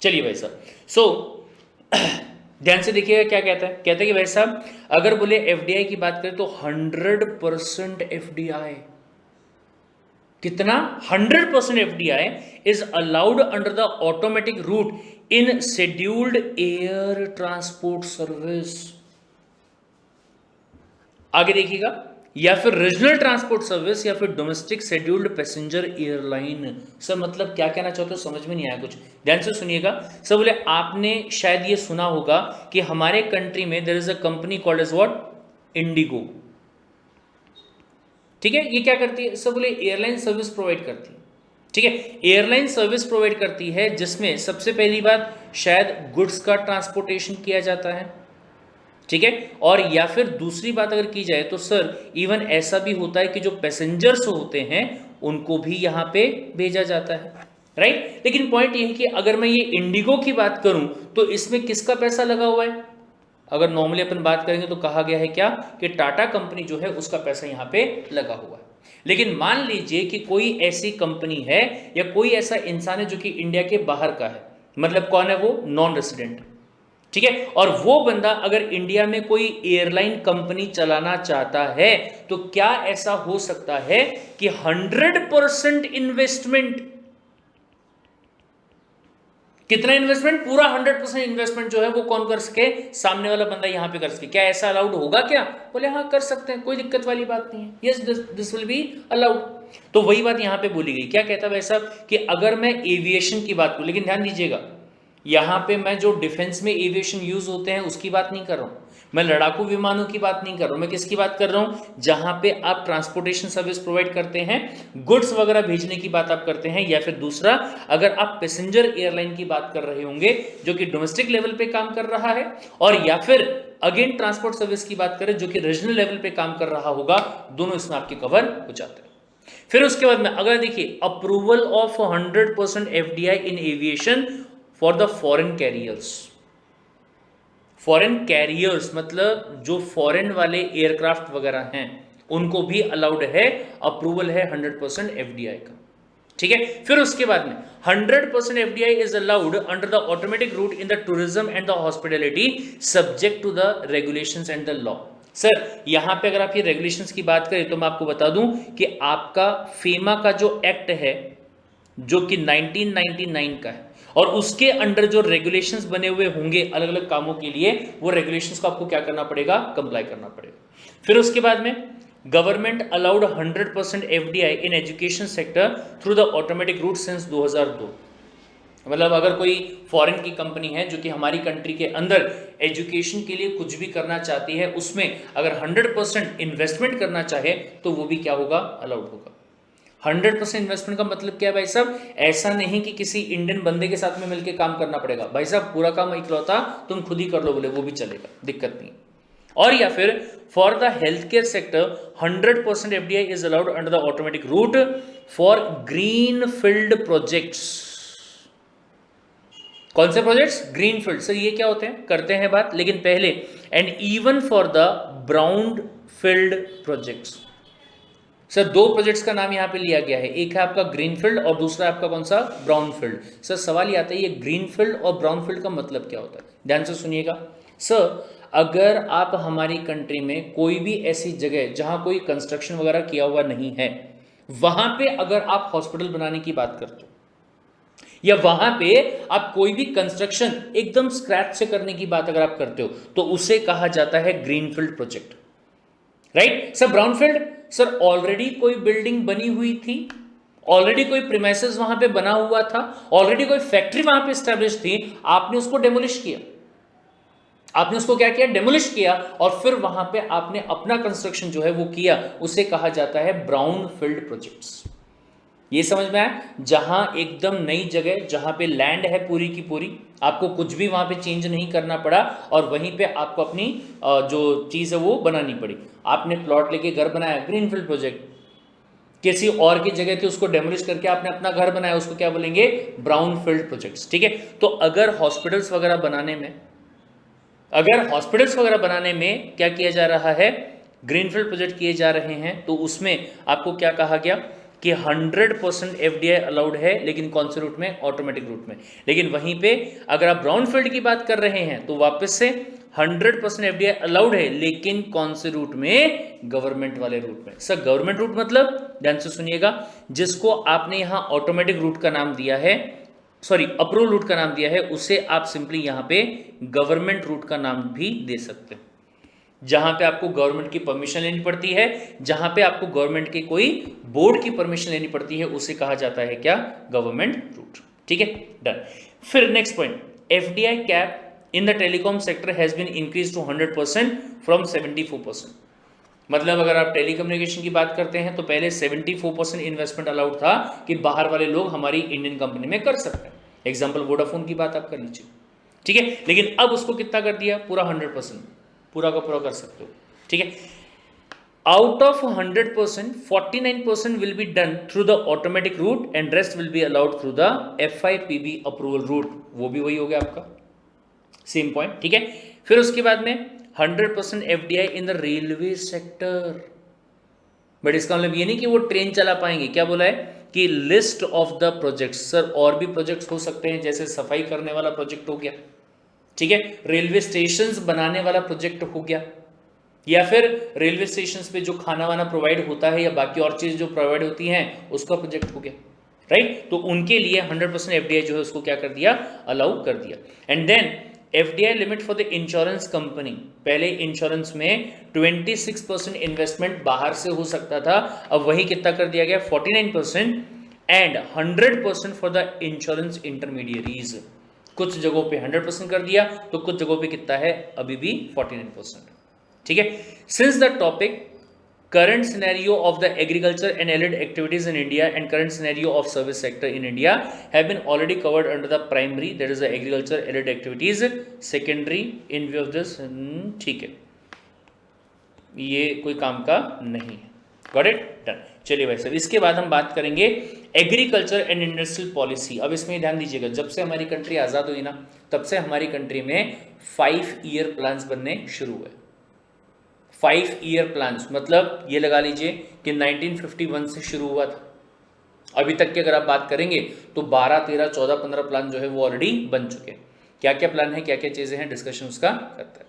चलिए भाई साहब, सो ध्यान से देखिएगा क्या कहता है। कहता है कि भाई साहब अगर बोले एफडीआई की बात करें तो 100% एफडीआई, कितना 100% FDI is allowed under the automatic route in scheduled air transport service. आगे देखिएगा, या फिर रीजनल ट्रांसपोर्ट सर्विस या फिर domestic scheduled passenger airline. Sir मतलब क्या कहना चाहते हो, समझ में नहीं आया कुछ, ध्यान से सुनिएगा। सर बोले आपने शायद ये सुना होगा कि हमारे कंट्री में there is a company called as what, IndiGo. ठीक है, ये क्या करती है, सर बोले एयरलाइन सर्विस प्रोवाइड करती है। ठीक है, एयरलाइन सर्विस प्रोवाइड करती है जिसमें सबसे पहली बात शायद गुड्स का ट्रांसपोर्टेशन किया जाता है। ठीक है, और या फिर दूसरी बात अगर की जाए तो सर इवन ऐसा भी होता है कि जो पैसेंजर्स होते हैं उनको भी यहां पे भेजा जाता है, राइट। लेकिन पॉइंट ये है कि अगर मैं ये इंडिगो की बात करूं तो इसमें किसका पैसा लगा हुआ है, अगर नॉर्मली अपन बात करेंगे तो कहा गया है क्या कि टाटा कंपनी जो है उसका पैसा यहां पे लगा हुआ है। लेकिन मान लीजिए कि कोई ऐसी कंपनी है या कोई ऐसा इंसान है जो कि इंडिया के बाहर का है, मतलब कौन है वो, नॉन रेसिडेंट। ठीक है, और वो बंदा अगर इंडिया में कोई एयरलाइन कंपनी चलाना चाहता है तो क्या ऐसा हो सकता है कि 100% इन्वेस्टमेंट, कितना इन्वेस्टमेंट, पूरा 100% इन्वेस्टमेंट जो है वो कौन कर सके, सामने वाला बंदा यहां पे कर सके। क्या ऐसा अलाउड होगा क्या, बोले हाँ कर सकते हैं, कोई दिक्कत वाली बात नहीं है, yes this will be allowed. तो वही बात यहां पे बोली गई, क्या कहता है भाई साहब कि अगर मैं एविएशन की बात करूं, लेकिन ध्यान दीजिएगा यहां पे मैं जो डिफेंस में एविएशन यूज होते हैं उसकी बात नहीं कर रहा हूं, मैं लड़ाकू विमानों की बात नहीं कर रहा हूं, मैं किसकी बात कर रहा हूं, जहां पे आप ट्रांसपोर्टेशन सर्विस प्रोवाइड करते हैं, गुड्स वगैरह भेजने की बात आप करते हैं, या फिर दूसरा अगर आप पैसेंजर एयरलाइन की बात कर रहे होंगे जो कि डोमेस्टिक लेवल पे काम कर रहा है, और या फिर अगेन ट्रांसपोर्ट सर्विस की बात करें जो कि रीजनल लेवल पे काम कर रहा होगा, दोनों इसमें आपके कवर हो जाते हैं। फिर उसके बाद में अगर देखिए approval of 100% FDI in aviation for the foreign carriers. Foreign carriers मतलब जो फॉरेन वाले एयरक्राफ्ट वगैरह हैं उनको भी अलाउड है, अप्रूवल है 100% एफडीआई का। ठीक है, फिर उसके बाद में 100% FDI is allowed under the automatic route in the tourism and the hospitality subject to the regulations and the law. Sir यहां पे अगर आप ये रेगुलेशंस की बात करें तो मैं आपको बता दूं कि आपका फेमा का जो एक्ट है जो कि 1999 का है, और उसके अंडर जो रेगुलेशंस बने हुए होंगे अलग अलग कामों के लिए, वो रेगुलेशंस को आपको क्या करना पड़ेगा, कंप्लाई करना पड़ेगा। फिर उसके बाद में government allowed 100% FDI in education sector through the automatic root since 2002। मतलब अगर कोई फॉरेन की कंपनी है जो कि हमारी कंट्री के अंदर एजुकेशन के लिए कुछ भी करना चाहती है, उसमें अगर 100% इन्वेस्टमेंट करना चाहे तो वो भी क्या होगा, अलाउड होगा। 100% इन्वेस्टमेंट का मतलब क्या है भाई साहब, ऐसा नहीं कि किसी इंडियन बंदे के साथ में मिलकर काम करना पड़ेगा, भाई साहब पूरा काम इकलौता तुम खुद ही कर लो, बोले वो भी चलेगा, दिक्कत नहीं। और या फिर for the health care sector 100% FDI is allowed under the automatic root for green field projects. कौन से प्रोजेक्ट्स, ग्रीन फील्ड। सर ये क्या होते हैं, करते हैं बात, लेकिन पहले and even for the brown field projects. Sir दो प्रोजेक्ट्स का नाम यहां पे लिया गया है, एक है आपका ग्रीन फील्ड और दूसरा आपका कौन सा, ब्राउन फील्ड। सर सवाल ये आता है ये ग्रीन फील्ड और ब्राउन फील्ड का मतलब क्या होता है, ध्यान से सुनिएगा। सर अगर आप हमारी कंट्री में कोई भी ऐसी जगह जहां कोई कंस्ट्रक्शन वगैरह किया हुआ नहीं है, वहां पे अगर आप हॉस्पिटल बनाने की बात करते हो, या वहां पे आप कोई भी कंस्ट्रक्शन एकदम स्क्रैच से करने की बात अगर आप करते हो, तो उसे कहा जाता है greenfield project, right. Sir brownfield, sir already कोई बिल्डिंग बनी हुई थी, ऑलरेडी कोई प्रीमाइसेस वहां पे बना हुआ था, ऑलरेडी कोई फैक्ट्री वहां पे एस्टैब्लिश थी, आपने उसको डेमोलिश किया, आपने उसको क्या किया, डेमोलिश किया, और फिर वहां पे आपने अपना कंस्ट्रक्शन जो है वो किया, उसे कहा जाता है ब्राउन फील्ड प्रोजेक्ट्स। ये समझ में आया, जहां एकदम नई जगह, जहां पे लैंड है पूरी की पूरी, आपको कुछ भी वहां पे चेंज नहीं करना पड़ा, और वहीं पे आपको अपनी जो चीज है वो बनानी पड़ी। आपने प्लॉट लेके घर बनाया, ग्रीनफील्ड प्रोजेक्ट। किसी और की जगह थी उसको डेमोलिश करके आपने अपना घर बनाया, उसको क्या बोलेंगे, ब्राउन फील्ड प्रोजेक्ट्स। ठीक है, तो अगर हॉस्पिटल्स वगैरह बनाने में, अगर हॉस्पिटल्स वगैरह बनाने में क्या किया जा रहा है, ग्रीनफील्ड प्रोजेक्ट किए जा रहे हैं, तो उसमें आपको क्या कहा गया, कि 100% एफडीआई अलाउड है, लेकिन कौन से रूट में? ऑटोमेटिक रूट में। लेकिन वहीं पे अगर आप ब्राउनफील्ड की बात कर रहे हैं तो वापस से 100% एफडीआई अलाउड है, लेकिन कौन से रूट में? गवर्नमेंट वाले रूट में। सर गवर्नमेंट रूट मतलब, ध्यान से सुनिएगा, जिसको आपने यहां ऑटोमेटिक रूट का नाम दिया है, सॉरी अप्रूवल रूट का नाम दिया है, उसे आप सिंपली यहां पे गवर्नमेंट रूट का नाम भी दे सकते हैं। जहां पे आपको गवर्नमेंट की परमिशन लेनी पड़ती है, जहां पे आपको गवर्नमेंट के कोई बोर्ड की परमिशन लेनी पड़ती है, उसे कहा जाता है क्या? Government route. ठीक है, डन। फिर next point, FDI cap in the telecom sector has been increase to 100% from 74%। मतलब अगर आप टेलीकम्युनिकेशन की बात करते हैं तो पहले 74% इन्वेस्टमेंट अलाउड था कि बाहर वाले लोग हमारी इंडियन कंपनी में कर सकते हैं। एग्जाम्पल वोडाफोन की बात आप कर लीजिए, ठीक है। लेकिन अब उसको कितना कर दिया? पूरा 100%, पूरा का पूरा कर सकते हो, ठीक है। Out of 100%, 49% will be done through the automatic route and rest will be allowed through the FIPB approval route. वो भी वही हो गया आपका, सेम पॉइंट, ठीक है। फिर उसके बाद में 100% FDI in the railway sector. But इसका मतलब ये नहीं कि वो ट्रेन चला पाएंगे। क्या बोला है कि list of the projects. Sir और भी प्रोजेक्ट्स हो सकते हैं, जैसे सफाई करने वाला प्रोजेक्ट हो गया, ठीक है, रेलवे स्टेशंस बनाने वाला प्रोजेक्ट हो गया, या फिर रेलवे स्टेशंस पे जो खाना वाना प्रोवाइड होता है या बाकी और चीज़ जो प्रोवाइड होती हैं उसका प्रोजेक्ट हो गया, राइट। तो उनके लिए 100% एफडीआई जो है उसको क्या कर दिया? अलाउ कर दिया। And then FDI limit for the insurance company. पहले इंश्योरेंस में 26% इन्वेस्टमेंट बाहर से हो सकता था, अब वही कितना कर दिया गया? 49%। And 100% for the insurance intermediaries. कुछ जगहों पे 100% कर दिया, तो कुछ जगहों पे कितना है? अभी भी 49%, ठीक है। Since the topic current scenario of the agriculture and allied activities in India and current scenario of service sector in India have been already covered under the primary, that is the agriculture allied activities, secondary in view of this, ठीक है, ये कोई काम का नहीं है। Got it, done. चलिए भाई साहब, इसके बाद हम बात करेंगे एग्रीकल्चर एंड इंडस्ट्रियल पॉलिसी। अब इसमें ध्यान दीजिएगा, जब से हमारी कंट्री आज़ाद हुई ना, तब से हमारी कंट्री में 5 ईयर प्लान्स बनने शुरू हुए। 5 ईयर प्लान्स मतलब ये लगा लीजिए कि 1951 से शुरू हुआ था, अभी तक की अगर आप बात करेंगे तो 12, 13, 14, 15 प्लान जो है वो ऑलरेडी बन चुके हैं। क्या क्या प्लान है, क्या क्या चीज़ें हैं, डिस्कशन उसका करते हैं।